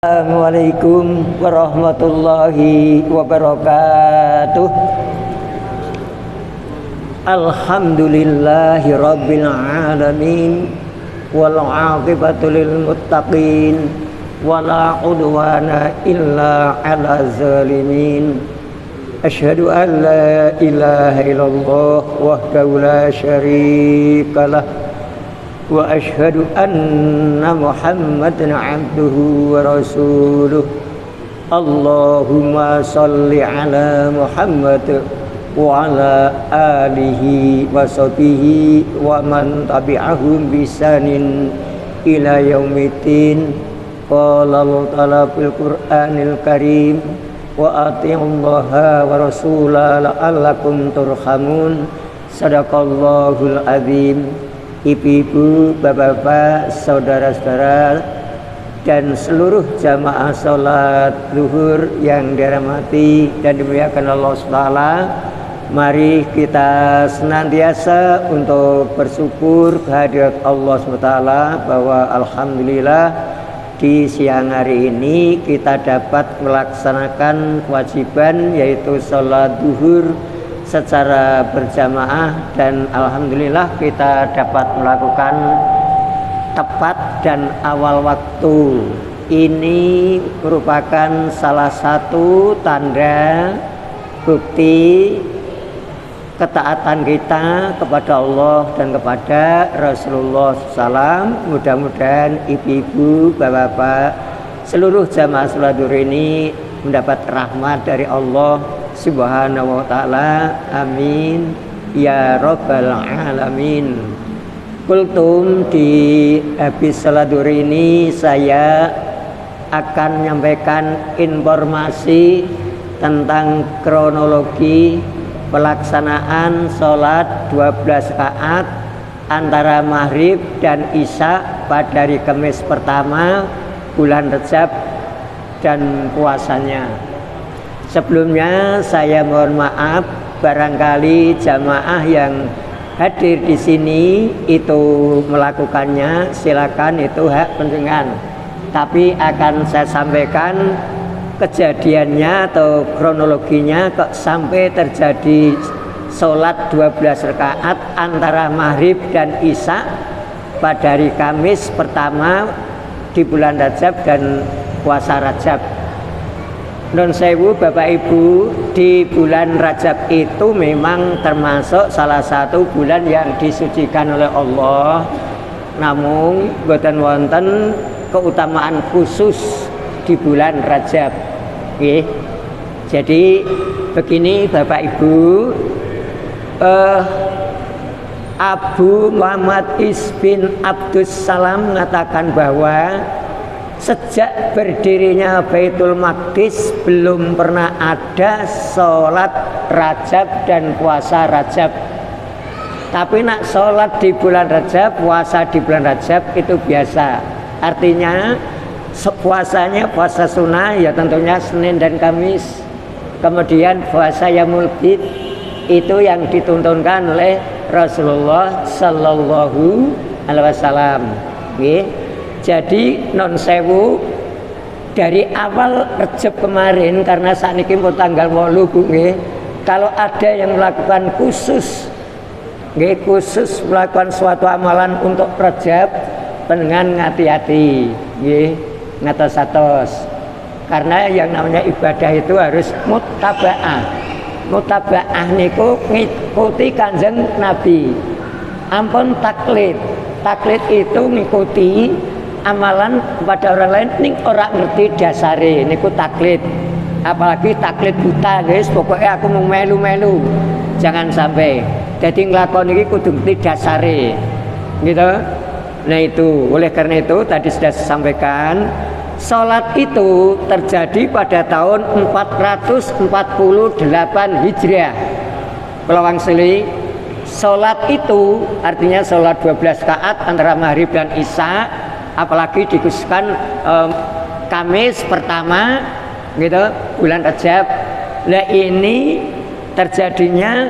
Assalamualaikum warahmatullahi wabarakatuh. Alhamdulillahi rabbil alamin, wal aqibatu lil muttaqin, wala udwana illa ala zalimin. Asyhadu an la ilaha illallah wahdahu la syarikalah, wa asyhadu anna Muhammadan abduhu wa rasuluh. Allahumma salli ala Muhammad wa ala alihi wa sahbihi wa man tabi'ahum bisanin ila yaumiddin. Qala Allah ta'ala fil Qur'anil Karim, wa ati'ullaha wa rasulah la'allakum turhamun. Sadaqallahul azim. Ibu-ibu, bapak-bapak, saudara-saudara, dan seluruh jamaah sholat zuhur yang dirahmati dan dimuliakan Allah SWT, mari kita senantiasa untuk bersyukur kehadirat Allah SWT bahwa alhamdulillah di siang hari ini kita dapat melaksanakan kewajiban yaitu sholat zuhur secara berjamaah, dan alhamdulillah kita dapat melakukan tepat dan awal waktu. Ini merupakan salah satu tanda bukti ketaatan kita kepada Allah dan kepada Rasulullah SAW. Mudah-mudahan ibu-ibu, bapak-bapak, seluruh jamaah sholat zuhur ini mendapat rahmat dari Allah Subhanahu wa ta'ala. Amin ya rabbal alamin. Kultum, di habis salat zuhur ini saya akan menyampaikan informasi tentang kronologi pelaksanaan sholat 12 rakaat antara maghrib dan isya pada hari Kamis pertama bulan Rajab dan puasanya. Sebelumnya saya mohon maaf, barangkali jamaah yang hadir di sini itu melakukannya, silakan, itu hak penjenengan. Tapi akan saya sampaikan kejadiannya atau kronologinya kok sampai terjadi sholat 12 rakaat antara maghrib dan isya pada hari Kamis pertama di bulan Rajab dan puasa Rajab. Non sewu Bapak Ibu, di bulan Rajab itu memang termasuk salah satu bulan yang disucikan oleh Allah. Namun boten wonten keutamaan khusus di bulan Rajab. Oke. Jadi begini Bapak Ibu, Abu Muhammad Is bin Abdus Salam mengatakan bahwa sejak berdirinya Baitul Maqdis belum pernah ada sholat Rajab dan puasa Rajab. Tapi nak sholat di bulan Rajab, puasa di bulan Rajab itu biasa. Artinya puasanya puasa sunnah ya tentunya Senin dan Kamis. Kemudian puasa Yaumul Bid itu yang dituntunkan oleh Rasulullah Sallallahu Alaihi Wasallam. Jadi non sewu dari awal Rajab kemarin, karena saat ini pun tanggal 8, kalau ada yang melakukan khusus melakukan suatu amalan untuk Rajab, dengan hati-hati, ngatos-atos, karena yang namanya ibadah itu harus mutaba'ah. Mutaba'ah niku ngikuti Kanjeng Nabi, ampun taklid. Taklid itu ngikuti amalan kepada orang lain ning ora ngerti dasare, niku taklid. Apalagi taklid buta, guys, pokoknya aku mau melu-melu, jangan sampai. Jadi nglakoni iki kudu ngerti dasare, gitu. Nah itu, oleh karena itu tadi sudah saya sampaikan, sholat itu terjadi pada tahun 448 Hijriah. Kalau wangsuli, sholat itu artinya sholat 12 rakaat antara maghrib dan isya, apalagi dikhususkan Kamis pertama gitu bulan Rajab. Nah ini terjadinya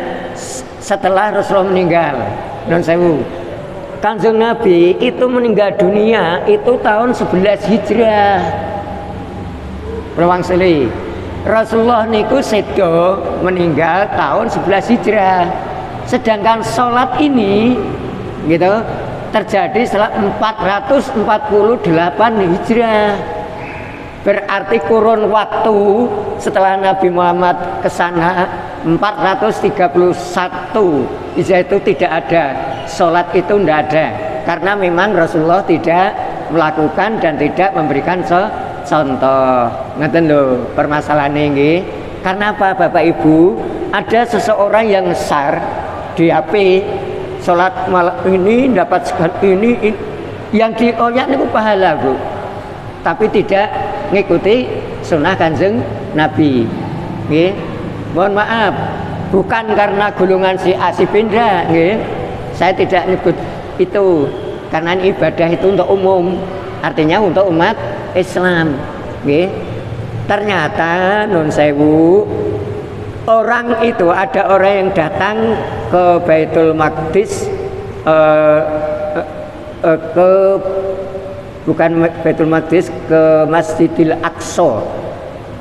setelah Rasulullah meninggal. Non sewu, Kanjeng Nabi itu meninggal dunia itu tahun 11 Hijriah. wangsuli. Rasulullah niku sedo meninggal tahun 11 Hijrah. Sedangkan sholat ini gitu terjadi setelah 448 Hijrah. Berarti kurun waktu setelah Nabi Muhammad ke sana 431 Hijrah itu tidak ada. Sholat itu tidak ada. Karena memang Rasulullah tidak melakukan dan tidak memberikan contoh. Ngeten lho permasalahan ini. Karena apa Bapak Ibu? Ada seseorang yang besar di HP sholat malam ini dapat ini yang dioyak itu pahala Bu, tapi tidak mengikuti sunnah Kanjeng Nabi. Nggih. Mohon maaf, bukan karena golongan si A si B nggih. Saya tidak nyebut itu karena ibadah itu untuk umum, artinya untuk umat Islam. Nggih. Ternyata nun sewu orang itu ada orang yang datang ke Baitul Maqdis ke bukan Baitul Maqdis, ke Masjidil Aqsa.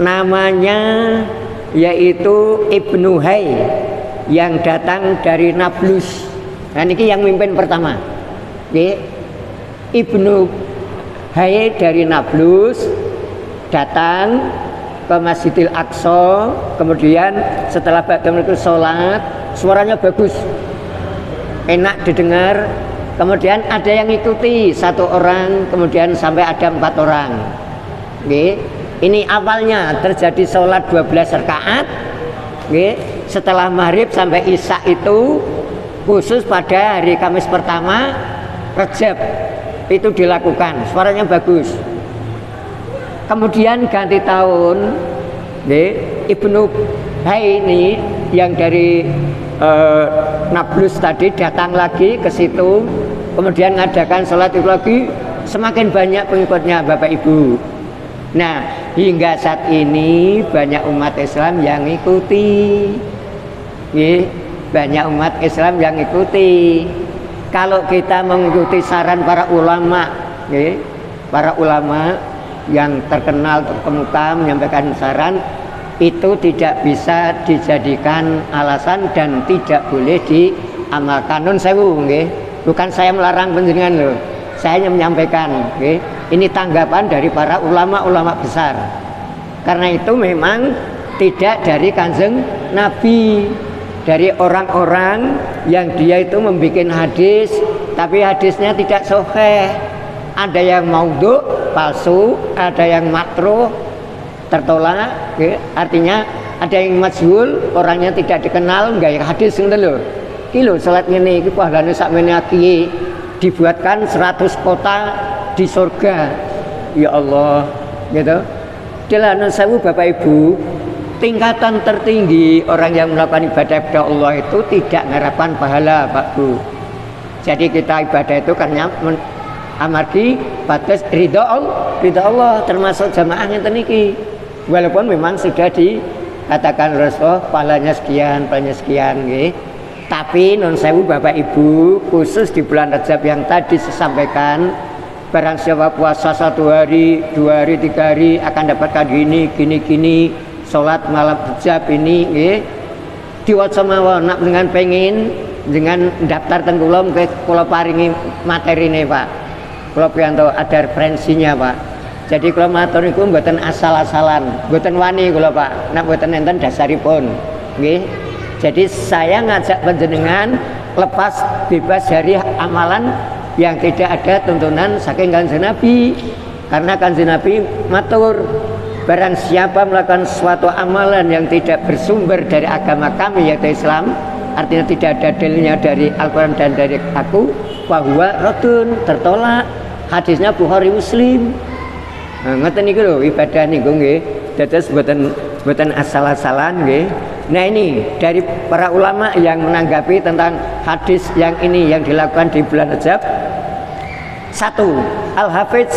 Namanya yaitu Ibnu Hay yang datang dari Nablus. Nah ini yang mimpin pertama. Ibnu Hay dari Nablus datang ke Masjidil Aqsa, kemudian setelah bagaimana itu sholat, suaranya bagus, enak didengar. Kemudian ada yang ikuti 1 orang, kemudian sampai ada 4 orang. Ini awalnya terjadi sholat 12 rakaat. Setelah maghrib sampai isya itu khusus pada hari Kamis pertama Rajab itu dilakukan, suaranya bagus. Kemudian ganti tahun, Ibnu Hay ini yang dari Nablus tadi datang lagi ke situ, kemudian mengadakan sholat itu lagi, semakin banyak pengikutnya Bapak Ibu. Nah hingga saat ini banyak umat Islam yang ikuti, banyak umat Islam yang ikuti. Kalau kita mengikuti saran para ulama, para ulama yang terkenal terkemuka menyampaikan saran, itu tidak bisa dijadikan alasan dan tidak boleh diamalkan. Nun sewu, bukan saya melarang panjenengan loh, saya hanya menyampaikan. Ini tanggapan dari para ulama-ulama besar. Karena itu memang tidak dari Kanjeng Nabi, dari orang-orang yang dia itu membuat hadis, tapi hadisnya tidak sahih. Ada yang maudhu, palsu, ada yang makruh, tertolak, artinya ada yang majhul, orangnya tidak dikenal, enggak yang hadis ngoten lho. Iki lho salat ngene iki pahalane sakmene iki dibuatkan 100 kota di surga. Ya Allah, gitu. Delana sewu Bapak Ibu, tingkatan tertinggi orang yang melakukan ibadah kepada Allah itu tidak mengharapkan pahala, Pak Bu. Jadi kita ibadah itu karena amargi batas ridha Allah, termasuk jamaah ngeten iki. Walaupun memang sudah dikatakan Rasulullah pahalanya sekian nggih. Tapi non sewu Bapak Ibu, khusus di bulan Rajab yang tadi saya sampaikan, barang siapa puasa 1 hari, 2 hari, 3 hari akan dapatkan gini, sholat malam Rajab ini nggih. Diwaca mawon nak dengan pengin dengan daftar teng kula paringi materine, Pak. Kalau pianto ada referensinya Pak. Jadi kalau matur niku mboten asal-asalan, mboten wani kula Pak. Nek mboten enten dasaripun. Nggih. Jadi saya ngajak panjenengan lepas bebas dari amalan yang tidak ada tuntunan saking Kanjeng Nabi. Karena Kanjeng Nabi matur, barang siapa melakukan suatu amalan yang tidak bersumber dari agama kami yaitu Islam, artinya tidak ada dalilnya dari Al-Quran dan dari aku, bahwa radun, tertolak. Hadisnya Bukhari Muslim. Nah, ngeten niku lho ibadah niku nggih. Dados mboten asal-asalan nggih. Nah ini dari para ulama yang menanggapi tentang hadis yang ini yang dilakukan di bulan Rajab. 1. Al-Hafiz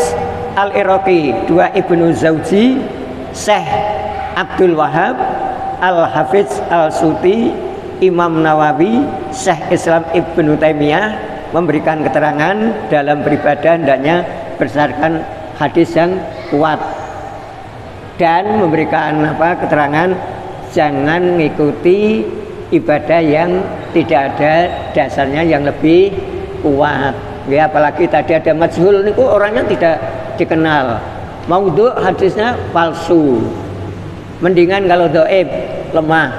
Al-Iraqi, 2. Ibnu Zawji, Syekh Abdul Wahab, Al-Hafiz Al-Suti, Imam Nawawi, Syekh Islam Ibnu Taimiyah memberikan keterangan dalam beribadah hendaknya berdasarkan hadis yang kuat. dan memberikan keterangan jangan mengikuti ibadah yang tidak ada dasarnya yang lebih kuat. Ya, apalagi tadi ada majhul niku orangnya tidak dikenal. Maudhu hadisnya palsu. Mendingan kalau dhaif lemah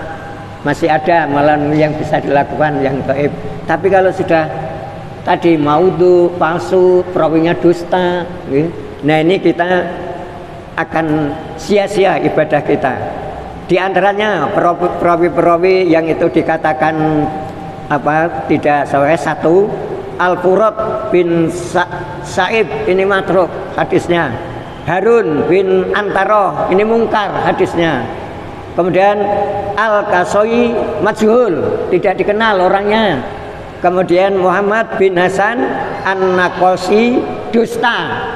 masih ada amalan yang bisa dilakukan yang dhaif. Tapi kalau sudah tadi maudhu palsu, perawinya dusta, ya. Nah ini kita akan sia-sia ibadah kita. Di antaranya perawi-perawi yang itu dikatakan tidak sesuai. Satu, Al-Furat bin Sa'ib ini matruk hadisnya. Harun bin Antaroh ini mungkar hadisnya. Kemudian Al-Kasoi majhul, tidak dikenal orangnya. Kemudian Muhammad bin Hasan An-Nakosi dusta.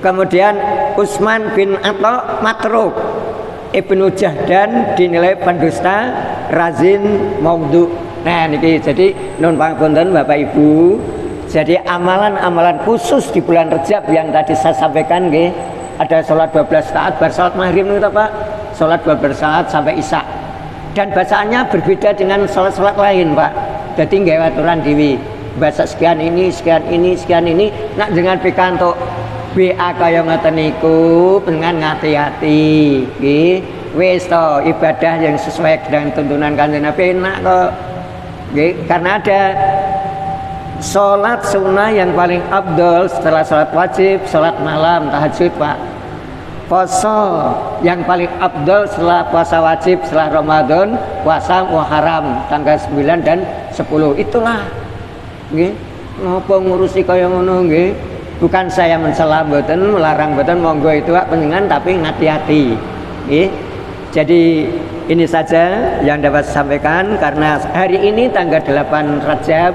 Kemudian Utsman bin Atta matruk. Ibnu Jahdan dinilai pendusta, Razin maudhu. Nah niki jadi nun pangapunten Bapak Ibu. Jadi amalan-amalan khusus di bulan Rejab yang tadi saya sampaikan nggih, ada sholat 12 rakaat bar sholat maghrib niku Pak. Sholat 12 rakaat sampai isya. Dan bacaannya berbeda dengan sholat-sholat lain Pak. Jadi nggih aturan dewi. Baca sekian ini, sekian ini, sekian ini. Nak dengan pikantuk BA kaya ngoten niku dengan hati-hati nggih. Wis to ibadah yang sesuai dengan tuntunan Kanjeng Nabi enak kok. Nggih, karena ada salat sunnah yang paling afdol setelah salat wajib, salat malam, tahajud Pak. Puasa yang paling afdol setelah puasa wajib setelah Ramadan, puasa Muharram tanggal 9 dan 10. Itulah nggih. Napa ngurusi kaya ngono nggih? Bukan saya mencela mboten, melarang mboten, monggo itu hak panjenengan tapi hati-hati. Nggih. Jadi ini saja yang dapat saya sampaikan karena hari ini tanggal 8 Rajab,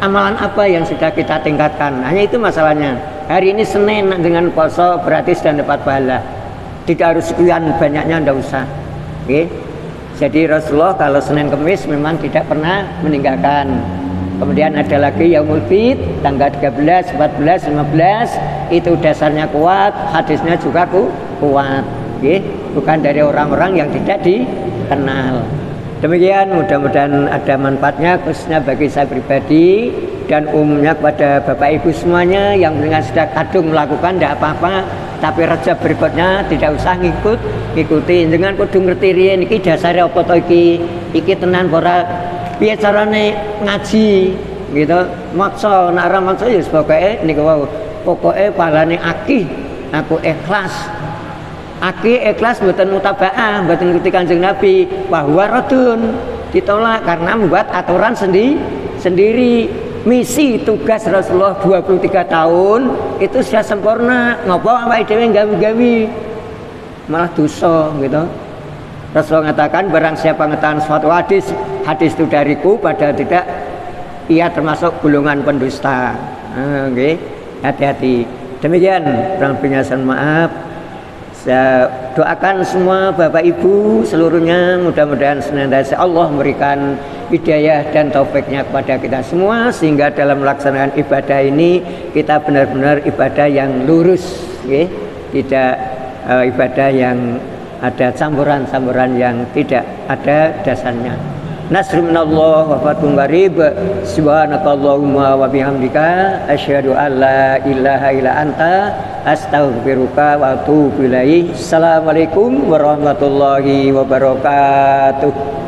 amalan apa yang sudah kita tingkatkan? Hanya itu masalahnya. Hari ini Senin dengan puasa berarti sudah dapat pahala. Tidak harus sekian banyaknya, tidak usah. Nggih. Jadi Rasulullah kalau Senin Kemis memang tidak pernah meninggalkan. Kemudian ada lagi Yaumul Bid tanggal 13, 14, 15 itu dasarnya kuat, hadisnya juga kuat, okay? Bukan dari orang-orang yang tidak dikenal. Demikian mudah-mudahan ada manfaatnya khususnya bagi saya pribadi dan umumnya kepada Bapak Ibu semuanya yang dengan sudah kadung melakukan tidak apa-apa, tapi Rejab berikutnya tidak usah ngikuti dengan kudu ngerti riyen iki dasare apa to iki tenan ora piye carane ngaji gitu. Maksa nek ora maksa ya pokoke niku wau. Pokoke pahalane akeh aku ikhlas. Akeh ikhlas mboten mutabaah, mboten ngikuti Kanjeng Nabi, bahwa radun ditolak karena membuat aturan sendiri. Misi tugas Rasulullah 23 tahun itu sudah sempurna. Ngapa awake dhewe gawe-gawe malah dosa gitu. Rasulullah mengatakan barang siapa mengetahui suatu hadis itu dariku padahal tidak, ia termasuk golongan pendusta. Okay. Hati-hati. Demikian kurang lebihnya maaf. Saya doakan semua Bapak Ibu seluruhnya mudah-mudahan senantiasa Allah memberikan hidayah dan taufiknya kepada kita semua sehingga dalam melaksanakan ibadah ini kita benar-benar ibadah yang lurus, okay? Tidak ibadah yang ada campuran-campuran yang tidak ada dasarnya. Nasrun minallah wa fathun qarib. Subhanakallahumma wa bihamdika asyhadu an la ilaha illa anta astaghfiruka wa atubu ilaik. Assalamualaikum warahmatullahi wabarakatuh.